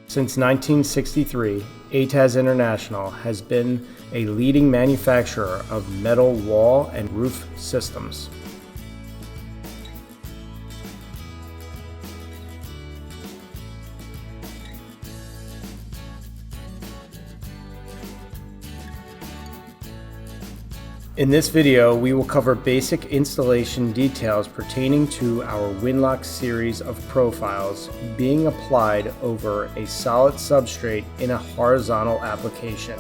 Since 1963, ATAS International has been a leading manufacturer of metal wall and roof systems. In this video, we will cover basic installation details pertaining to our Winlock series of profiles being applied over a solid substrate in a horizontal application.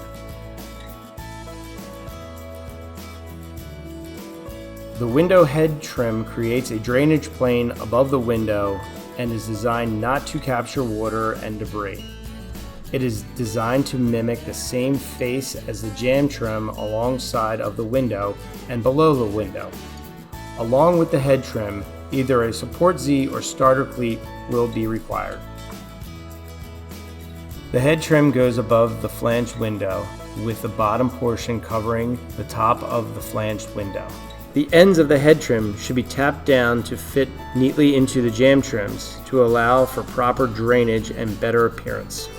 The window head trim creates a drainage plane above the window and is designed not to capture water and debris. It is designed to mimic the same face as the jamb trim alongside of the window and below the window. Along with the head trim, either a support Z or starter cleat will be required. The head trim goes above the flanged window, with the bottom portion covering the top of the flanged window. The ends of the head trim should be tapped down to fit neatly into the jamb trims to allow for proper drainage and better appearance.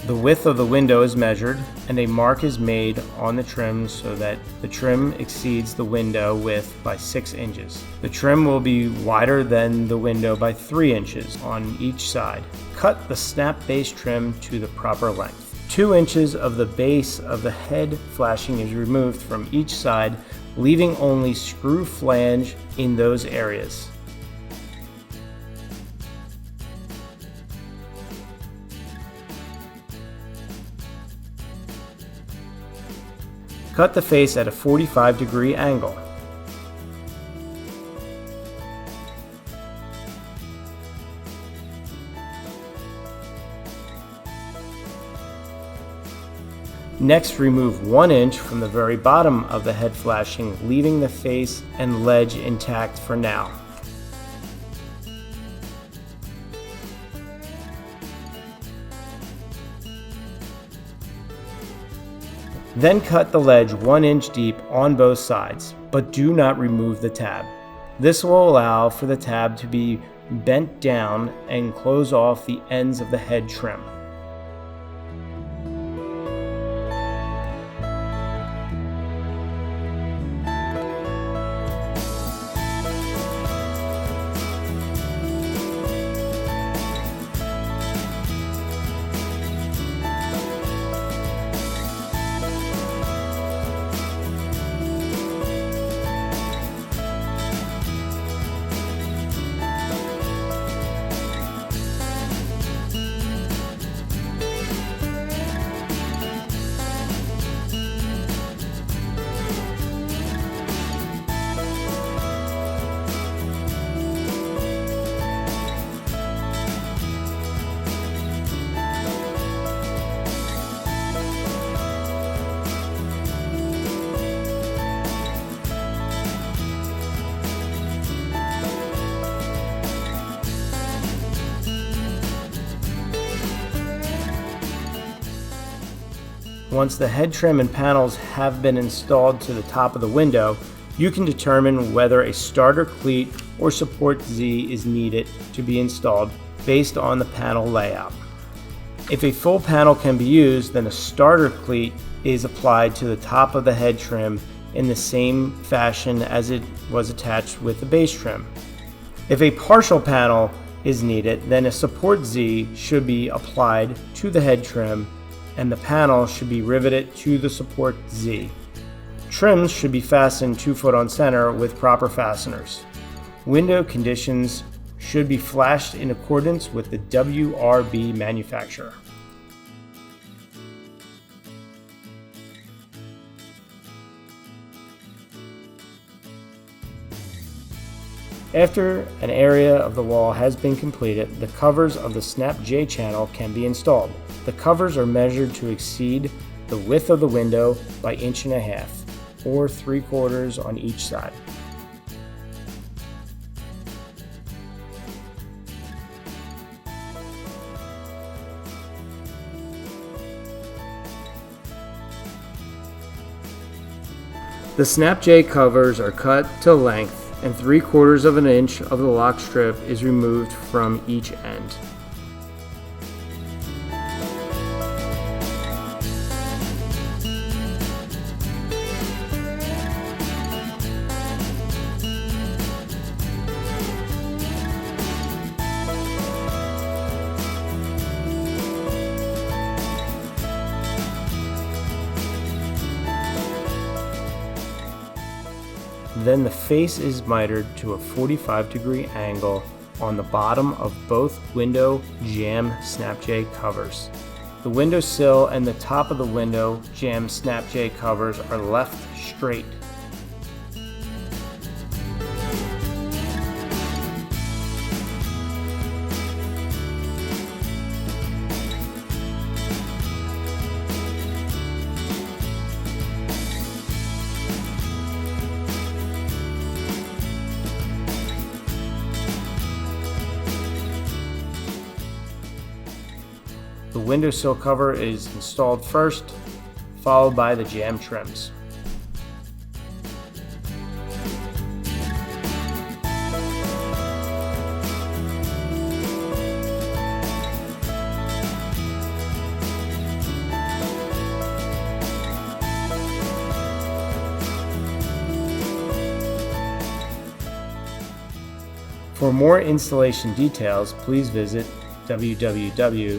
The width of the window is measured and a mark is made on the trim so that the trim exceeds the window width by 6 inches. The trim will be wider than the window by 3 inches on each side. Cut the snap base trim to the proper length. 2 inches of the base of the head flashing is removed from each side, leaving only screw flange in those areas. Cut the face at a 45-degree angle. Next, remove 1 inch from the very bottom of the head flashing, leaving the face and ledge intact for now. Then cut the ledge 1 inch deep on both sides, but do not remove the tab. This will allow for the tab to be bent down and close off the ends of the head trim. Once the head trim and panels have been installed to the top of the window, you can determine whether a starter cleat or support Z is needed to be installed based on the panel layout. If a full panel can be used, then a starter cleat is applied to the top of the head trim in the same fashion as it was attached with the base trim. If a partial panel is needed, then a support Z should be applied to the head trim and the panel should be riveted to the support Z. Trims should be fastened 2 foot on center with proper fasteners. Window conditions should be flashed in accordance with the WRB manufacturer. After an area of the wall has been completed, the covers of the Snap J channel can be installed. The covers are measured to exceed the width of the window by 1.5 inches, or 3/4 on each side. The Snap J covers are cut to length and 3/4 of an inch of the lock strip is removed from each end. Then the face is mitered to a 45-degree angle on the bottom of both window jamb snap-J covers. The window sill and the top of the window jamb snap-J covers are left straight. The windowsill cover is installed first, followed by the jamb trims. For more installation details, please visit www.ataz.com.